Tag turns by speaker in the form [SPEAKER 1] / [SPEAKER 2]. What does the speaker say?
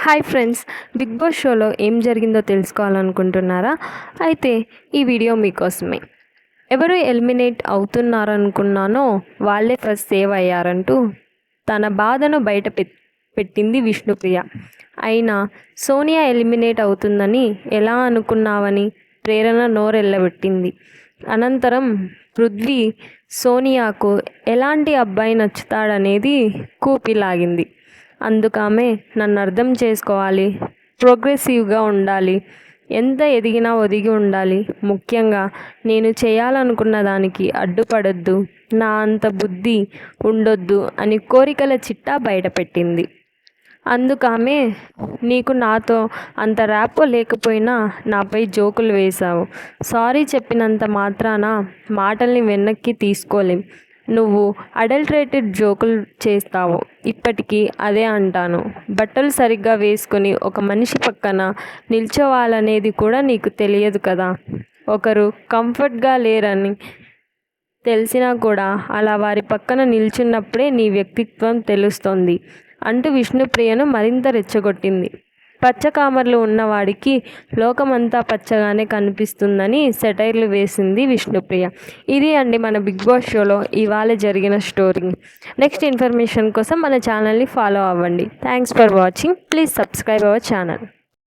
[SPEAKER 1] Hi friends, big boss షోలో ఏం జరిగిందో తెలుసుకోవాలనుకుంటున్నారా? అయితే ఈ వీడియో మీకోసమే. ఎవరు ఎలిమినేట్ అవుతున్నారనుకున్నానో వాళ్ళే ఫస్ట్ సేవ్ అయ్యారంటూ తన బాధను బయట పెట్టింది విష్ణుప్రియ. అయినా సోనియా ఎలిమినేట్ అవుతుందని ఎలా అనుకున్నావని ప్రేరణ నోరెళ్ళబెట్టింది. అనంతరం పృథ్వీ సోనియాకు ఎలాంటి అబ్బాయి నచ్చుతాడనేది కూపిలాగింది. అందుకామె నన్ను అర్థం చేసుకోవాలి, ప్రోగ్రెసివ్గా ఉండాలి, ఎంత ఎదిగినా ఒదిగి ఉండాలి, ముఖ్యంగా నేను చేయాలనుకున్న దానికి అడ్డుపడొద్దు, నా అంత బుద్ధి ఉండొద్దు అని కోరికల చిట్టా బయటపెట్టింది. అందుకామె నీకు నాతో అంత ర్యాపో లేకపోయినా నాపై జోకులు వేశావు. సారీ చెప్పినంత మాత్రాన మాటల్ని వెనక్కి తీసుకోలేం. నువ్వు అడల్టరేటెడ్ జోకులు చేస్తావు. ఇప్పటికీ అదే అంటాను. బట్టలు సరిగ్గా వేసుకొని ఒక మనిషి పక్కన నిల్చోవాలనేది కూడా నీకు తెలియదు కదా. ఒకరు కంఫర్ట్గా లేరని తెలిసినా కూడా అలా వారి పక్కన నిల్చున్నప్పుడే నీ వ్యక్తిత్వం తెలుస్తుంది అంటూ విష్ణుప్రియను మరింత రెచ్చగొట్టింది. పచ్చకామర్లు ఉన్నవాడికి లోకమంతా పచ్చగానే కనిపిస్తుందని సెటైర్లు వేసింది విష్ణుప్రియ. ఇది అండి మన బిగ్ బాస్ షోలో ఇవాళ జరిగిన స్టోరీ. నెక్స్ట్ ఇన్ఫర్మేషన్ కోసం మన ఛానల్ని ఫాలో అవ్వండి. Thanks for watching. Please subscribe our channel.